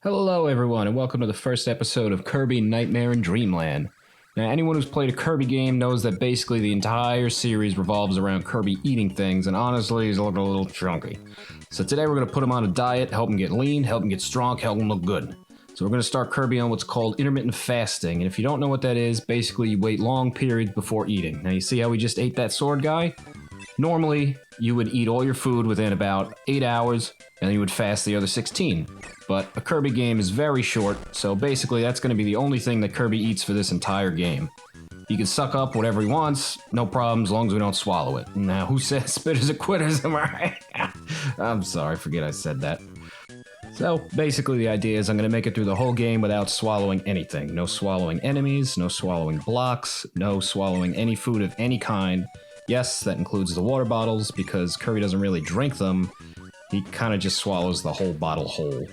Hello everyone and welcome to the first episode of Kirby Nightmare in Dreamland. Now anyone who's played a Kirby game knows that basically the entire series revolves around Kirby eating things, and honestly he's looking a little chunky. So today we're going to put him on a diet, help him get lean, help him get strong, help him look good. So we're going to start Kirby on what's called intermittent fasting, and if you don't know what that is, basically you wait long periods before eating. Now you see how we just ate that sword guy? Normally, you would eat all your food within about 8 hours, and you would fast the other 16. But a Kirby game is very short, so basically that's going to be the only thing that Kirby eats for this entire game. He can suck up whatever he wants, no problem, as long as we don't swallow it. Now, who says spitters are quitters, am I right? I'm sorry, forget I said that. So, basically the idea is I'm going to make it through the whole game without swallowing anything. No swallowing enemies, no swallowing blocks, no swallowing any food of any kind. Yes, that includes the water bottles, because Kirby doesn't really drink them. He kind of just swallows the whole bottle whole.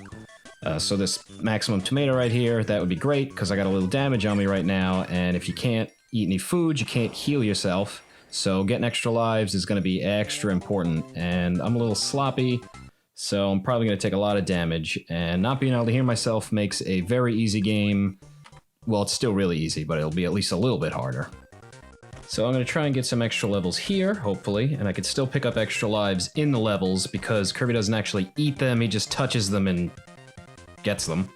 So this maximum tomato right here, that would be great, because I got a little damage on me right now, and if you can't eat any food, you can't heal yourself. So getting extra lives is going to be extra important, and I'm a little sloppy, so I'm probably going to take a lot of damage, and not being able to hear myself makes a very easy game. Well, it's still really easy, but it'll be at least a little bit harder. So I'm going to try and get some extra levels here, hopefully, and I could still pick up extra lives in the levels because Kirby doesn't actually eat them, he just touches them and gets them.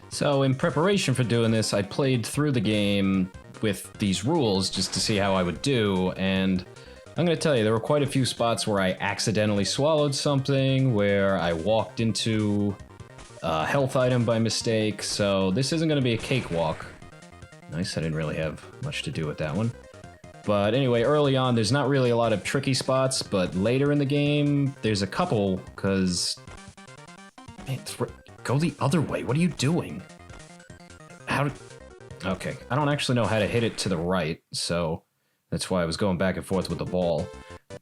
So in preparation for doing this, I played through the game with these rules just to see how I would do, and I'm going to tell you, there were quite a few spots where I accidentally swallowed something, where I walked into a health item by mistake, so this isn't going to be a cakewalk. Nice, I didn't really have much to do with that one. But anyway, early on, there's not really a lot of tricky spots, but later in the game, there's a couple, because... Man, go the other way, what are you doing? Okay, I don't actually know how to hit it to the right, so that's why I was going back and forth with the ball.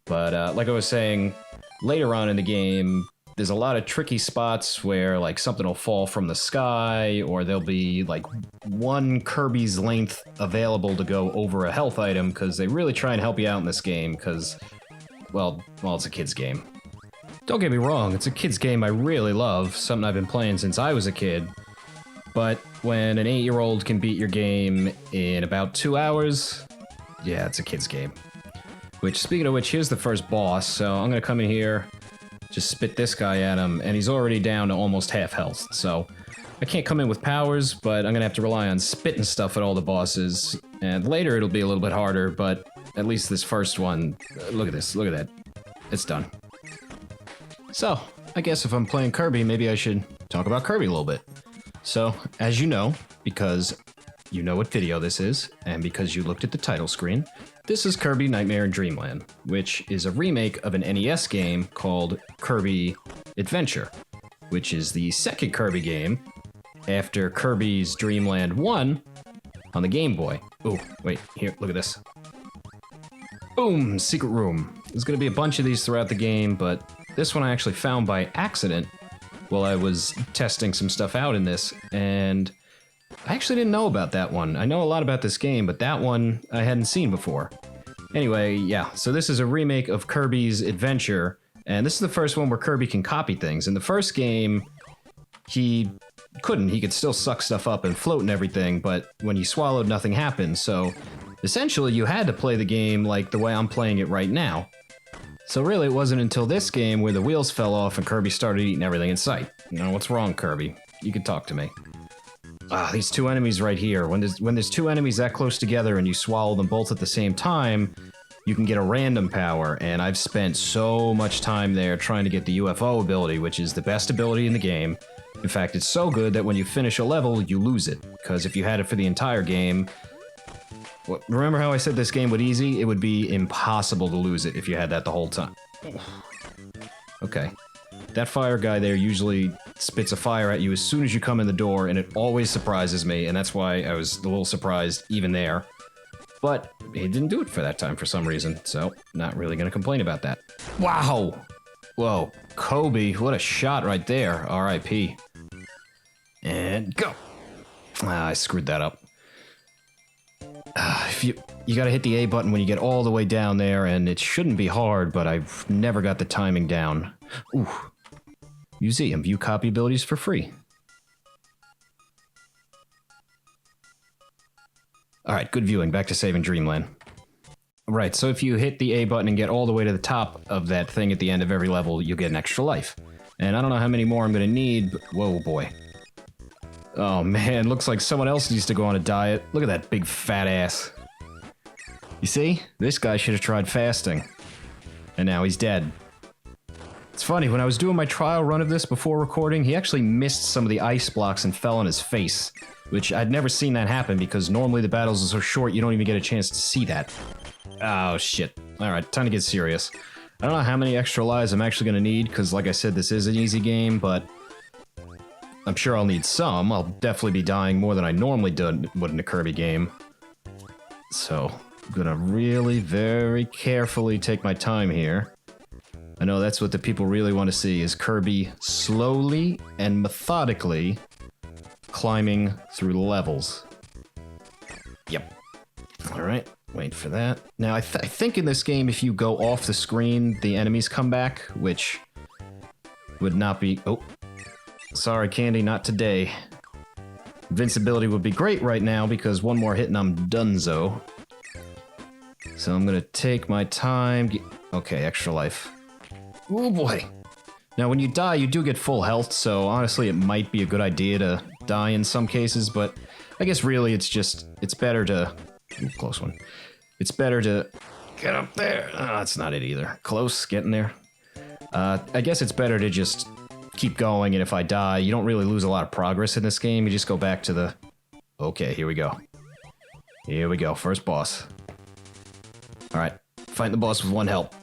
But like I was saying, later on in the game, there's a lot of tricky spots where like something will fall from the sky, or there'll be like one Kirby's length available to go over a health item, because they really try and help you out in this game, because, well, it's a kid's game. Don't get me wrong, it's a kid's game I really love, something I've been playing since I was a kid, but when an 8-year-old can beat your game in about 2 hours, yeah, it's a kid's game. Which, speaking of which, here's the first boss, so I'm gonna come in here, just spit this guy at him, and he's already down to almost half health, so I can't come in with powers, but I'm gonna have to rely on spitting stuff at all the bosses, and later it'll be a little bit harder, but at least this first one, look at this, look at that, it's done. So, I guess if I'm playing Kirby, maybe I should talk about Kirby a little bit. So, as you know, because you know what video this is, and because you looked at the title screen, this is Kirby Nightmare in Dreamland, which is a remake of an NES game called Kirby Adventure, which is the second Kirby game after Kirby's Dreamland 1 on the Game Boy. Ooh, wait, here, look at this. Boom, secret room. There's gonna be a bunch of these throughout the game, but this one I actually found by accident while I was testing some stuff out in this, and I actually didn't know about that one. I know a lot about this game, but that one I hadn't seen before. Anyway, yeah, so this is a remake of Kirby's Adventure, and this is the first one where Kirby can copy things. In the first game, he couldn't. He could still suck stuff up and float and everything, but when he swallowed, nothing happened, so essentially you had to play the game like the way I'm playing it right now. So really, it wasn't until this game where the wheels fell off and Kirby started eating everything in sight. You know, what's wrong, Kirby? You can talk to me. Ah, these two enemies right here. When there's two enemies that close together and you swallow them both at the same time, you can get a random power, and I've spent so much time there trying to get the UFO ability, which is the best ability in the game. In fact, it's so good that when you finish a level, you lose it, because if you had it for the entire game... Remember how I said this game would easy? It would be impossible to lose it if you had that the whole time. Okay. That fire guy there usually spits a fire at you as soon as you come in the door, and it always surprises me, and that's why I was a little surprised even there. But he didn't do it for that time for some reason, so not really gonna complain about that. Wow! Whoa, Kobe, what a shot right there. R.I.P. And go! Ah, I screwed that up. If you gotta hit the A button when you get all the way down there, and it shouldn't be hard, but I've never got the timing down. Ooh. Museum, view copy abilities for free. Alright, good viewing. Back to saving Dreamland. Right, so if you hit the A button and get all the way to the top of that thing at the end of every level, you'll get an extra life. And I don't know how many more I'm gonna need, but whoa boy. Oh man, looks like someone else needs to go on a diet. Look at that big fat ass. You see? This guy should have tried fasting. And now he's dead. It's funny, when I was doing my trial run of this before recording, he actually missed some of the ice blocks and fell on his face. Which I'd never seen that happen because normally the battles are so short you don't even get a chance to see that. Oh shit. Alright, time to get serious. I don't know how many extra lives I'm actually gonna need, because like I said, this is an easy game, but I'm sure I'll need some. I'll definitely be dying more than I normally would in a Kirby game. So, I'm gonna really very carefully take my time here. I know that's what the people really want to see, is Kirby slowly and methodically climbing through the levels. Yep. Alright, wait for that. Now, I think in this game, if you go off the screen, the enemies come back, which would not be... Oh. Sorry, Candy, not today. Invincibility would be great right now, because one more hit and I'm donezo. So I'm gonna take my time... Okay, extra life. Oh boy. Now, when you die, you do get full health, so honestly, it might be a good idea to die in some cases, but I guess really it's better to... Ooh, close one. It's better to get up there. Oh, that's not it either. Close, getting there. I guess it's better to just keep going, and if I die, you don't really lose a lot of progress in this game. You just go back to the... Okay, here we go. Here we go, first boss. Alright, fighting the boss with one health.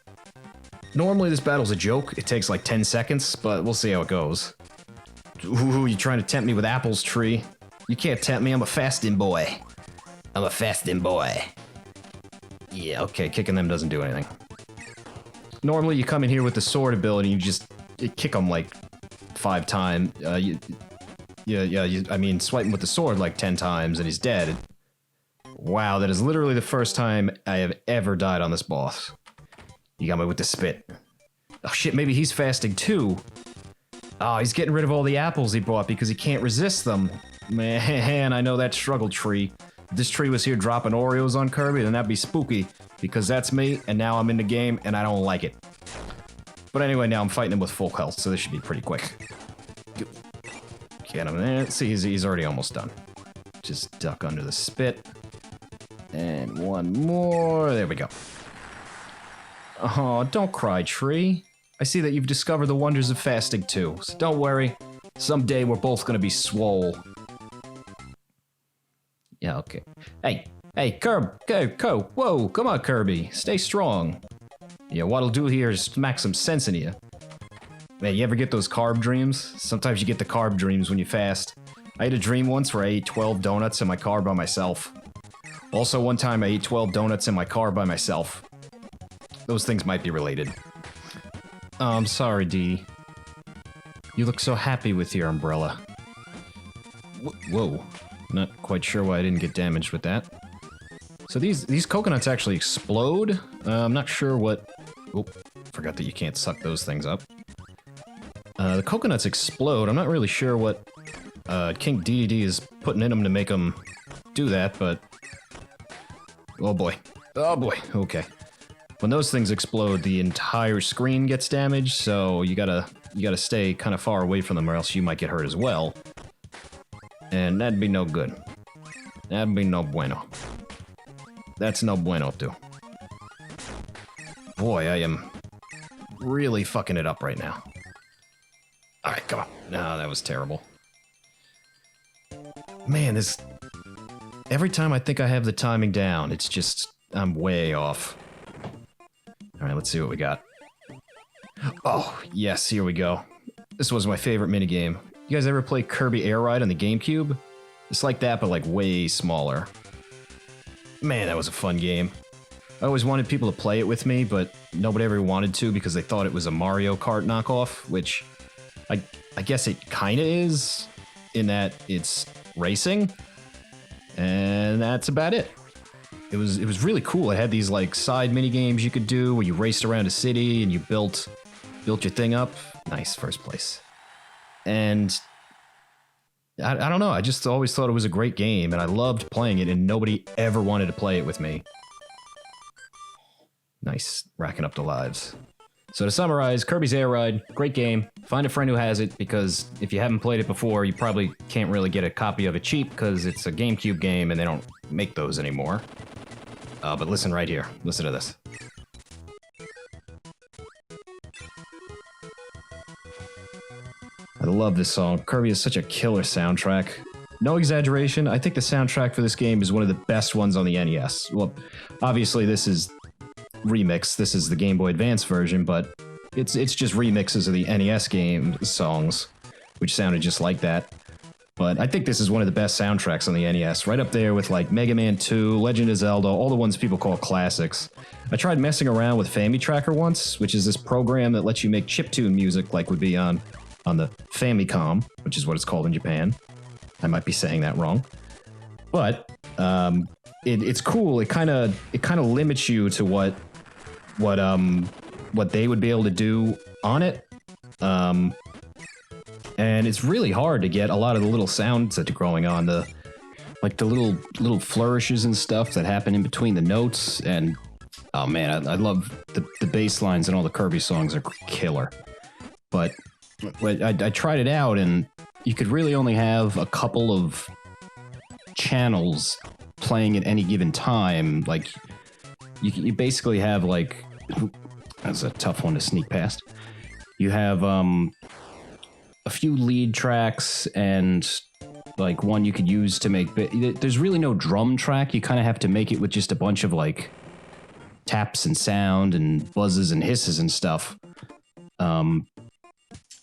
Normally this battle's a joke. It takes like 10 seconds, but we'll see how it goes. Ooh, you trying to tempt me with apples, tree? You can't tempt me, I'm a fasting boy. I'm a fasting boy. Yeah, okay, kicking them doesn't do anything. Normally you come in here with the sword ability and you kick them like 5 times. I mean, swipe him with the sword like 10 times and he's dead. Wow, that is literally the first time I have ever died on this boss. You got me with the spit. Oh shit, maybe he's fasting too. Oh, he's getting rid of all the apples he bought because he can't resist them. Man, I know that struggle, tree. If this tree was here dropping Oreos on Kirby, then that'd be spooky. Because that's me, and now I'm in the game, and I don't like it. But anyway, now I'm fighting him with full health, so this should be pretty quick. Get him there. See, he's already almost done. Just duck under the spit. And one more. There we go. Oh, don't cry, tree. I see that you've discovered the wonders of fasting too, so don't worry. Someday we're both gonna be swole. Yeah, okay. Hey, whoa, come on, Kirby. Stay strong. Yeah, what'll do here is smack some sense into you. Man, you ever get those carb dreams? Sometimes you get the carb dreams when you fast. I had a dream once where I ate 12 donuts in my car by myself. Also, one time I ate 12 donuts in my car by myself. Those things might be related. Oh, I'm sorry, Dee. You look so happy with your umbrella. Whoa. Not quite sure why I didn't get damaged with that. So these coconuts actually explode? I'm not sure what... Oh, forgot that you can't suck those things up. The coconuts explode. I'm not really sure what King DDD is putting in them to make them do that, but... Oh boy. Oh boy, okay. When those things explode, the entire screen gets damaged, so you gotta stay kind of far away from them or else you might get hurt as well. And that'd be no good. That'd be no bueno. That's no bueno, too. Boy, I am really fucking it up right now. Alright, come on. No, that was terrible. Man, this... Every time I think I have the timing down, it's just... I'm way off. Alright, let's see what we got. Oh, yes, here we go. This was my favorite minigame. You guys ever play Kirby Air Ride on the GameCube? It's like that, but like way smaller. Man, that was a fun game. I always wanted people to play it with me, but nobody ever wanted to because they thought it was a Mario Kart knockoff, which I guess it kinda is, in that it's racing. And that's about it. It was really cool. It had these like side mini games you could do where you raced around a city and you built your thing up. Nice, first place. And I don't know. I just always thought it was a great game, and I loved playing it, and nobody ever wanted to play it with me. Nice, racking up the lives. So to summarize, Kirby's Air Ride, great game. Find a friend who has it, because if you haven't played it before, you probably can't really get a copy of it cheap, because it's a GameCube game, and they don't make those anymore. But listen right here. Listen to this. I love this song. Kirby is such a killer soundtrack. No exaggeration, I think the soundtrack for this game is one of the best ones on the NES. Well, obviously this is remix. This is the Game Boy Advance version, but it's just remixes of the NES game songs, which sounded just like that. But I think this is one of the best soundtracks on the NES, right up there with like Mega Man 2, Legend of Zelda, all the ones people call classics. I tried messing around with FamiTracker once, which is this program that lets you make chiptune music like would be on the Famicom, which is what it's called in Japan. I might be saying that wrong. But it's cool. It kind of limits you to what they would be able to do on it. And it's really hard to get a lot of the little sounds that are going on, the little flourishes and stuff that happen in between the notes. And oh man, I love the bass lines and all the Kirby songs are killer. But I tried it out, and you could really only have a couple of channels playing at any given time. Like you basically have like, that's a tough one to sneak past. You have a few lead tracks and like one you could use to make. There's really no drum track. You kind of have to make it with just a bunch of like taps and sound and buzzes and hisses and stuff.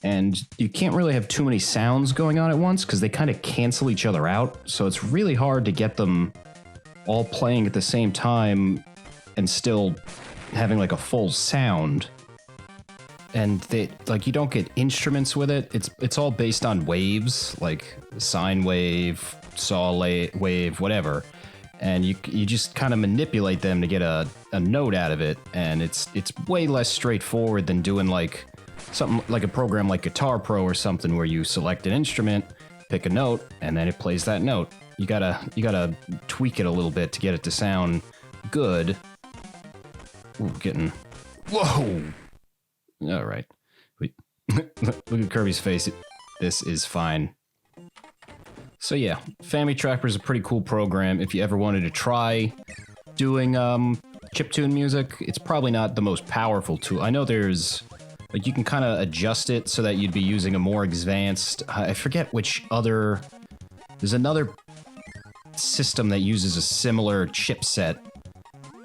And you can't really have too many sounds going on at once because they kind of cancel each other out. So it's really hard to get them all playing at the same time and still having like a full sound. And you don't get instruments with it. It's all based on waves, like sine wave, saw wave, whatever. And you just kind of manipulate them to get a note out of it. And it's way less straightforward than doing like something like a program like Guitar Pro or something where you select an instrument, pick a note, and then it plays that note. You gotta tweak it a little bit to get it to sound good. Ooh, whoa! All right, look at Kirby's face. This is fine. So yeah, FamiTracker is a pretty cool program. If you ever wanted to try doing chiptune music, it's probably not the most powerful tool. I know there's like you can kind of adjust it so that you'd be using a more advanced. I forget which other. There's another system that uses a similar chipset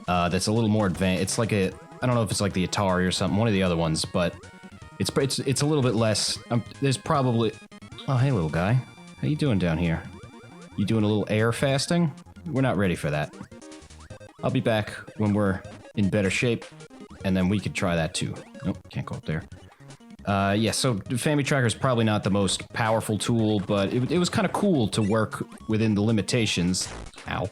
that's a little more advanced. It's like I don't know if it's like the Atari or something, one of the other ones, but it's a little bit less. There's probably. Oh, hey, little guy, how you doing down here? You doing a little air fasting? We're not ready for that. I'll be back when we're in better shape, and then we could try that too. Nope, can't go up there. Yeah, so FamiTracker is probably not the most powerful tool, but it was kind of cool to work within the limitations. Ow.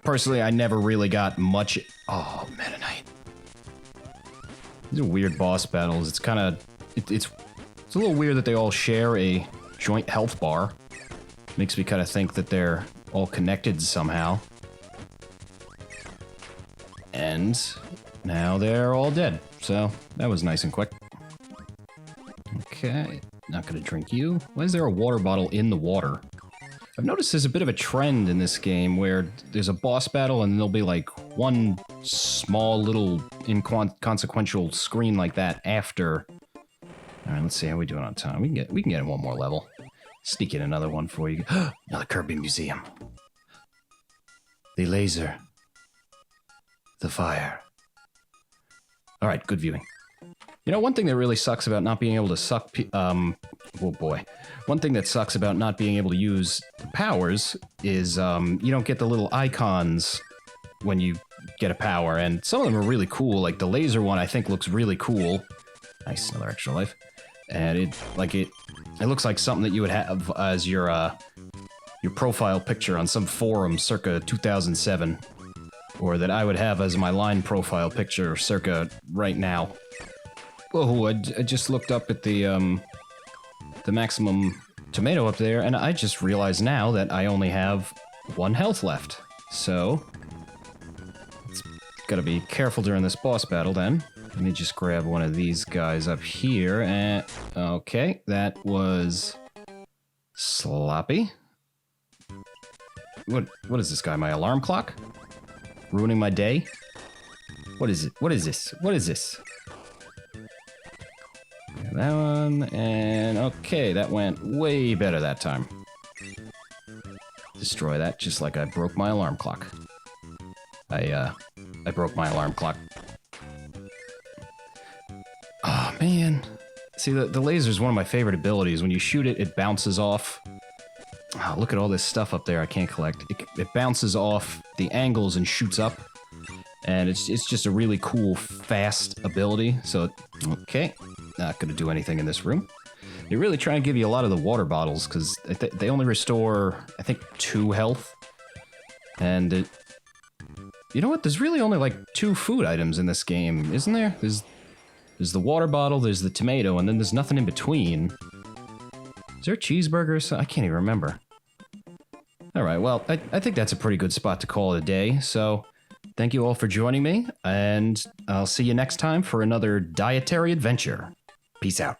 Personally, I never really got much. Oh, Meta Knight. These are weird boss battles. It's kind of it's a little weird that they all share a joint health bar. Makes me kind of think that they're all connected somehow. And now they're all dead. So that was nice and quick. Okay, not gonna drink you. Why is there a water bottle in the water? I've noticed there's a bit of a trend in this game where there's a boss battle and there'll be like one small little inconsequential screen like that after. All right, let's see how we doing on time. We can get in one more level. Sneak in another one for you. Another Kirby Museum. The laser. The fire. All right, good viewing. You know, one thing that really sucks about not being able to suck... oh boy. One thing that sucks about not being able to use the powers is you don't get the little icons when you get a power, and some of them are really cool. Like the laser one, I think, looks really cool. Nice, another extra life. And it looks like something that you would have as your profile picture on some forum circa 2007. Or that I would have as my line profile picture circa right now. Oh, I just looked up at the the maximum tomato up there, and I just realized now that I only have 1 health left. So, gotta be careful during this boss battle then. Let me just grab one of these guys up here, and... Okay, that was... sloppy. What is this guy, my alarm clock? Ruining my day? What is it? What is this? What is this? That one, and okay, that went way better that time. Destroy that just like I broke my alarm clock. I broke my alarm clock. Oh, man. See, the laser is one of my favorite abilities. When you shoot it, it bounces off. Oh, look at all this stuff up there I can't collect. It bounces off the angles and shoots up. And it's just a really cool, fast ability. So, okay. Not gonna do anything in this room. They really try and give you a lot of the water bottles, because they only restore, I think, 2 health. And it... You know what? There's really only like 2 food items in this game, isn't there? There's the water bottle, there's the tomato, and then there's nothing in between. Is there a cheeseburger? So I can't even remember. Alright, well, I think that's a pretty good spot to call it a day, so thank you all for joining me, and I'll see you next time for another dietary adventure. Peace out.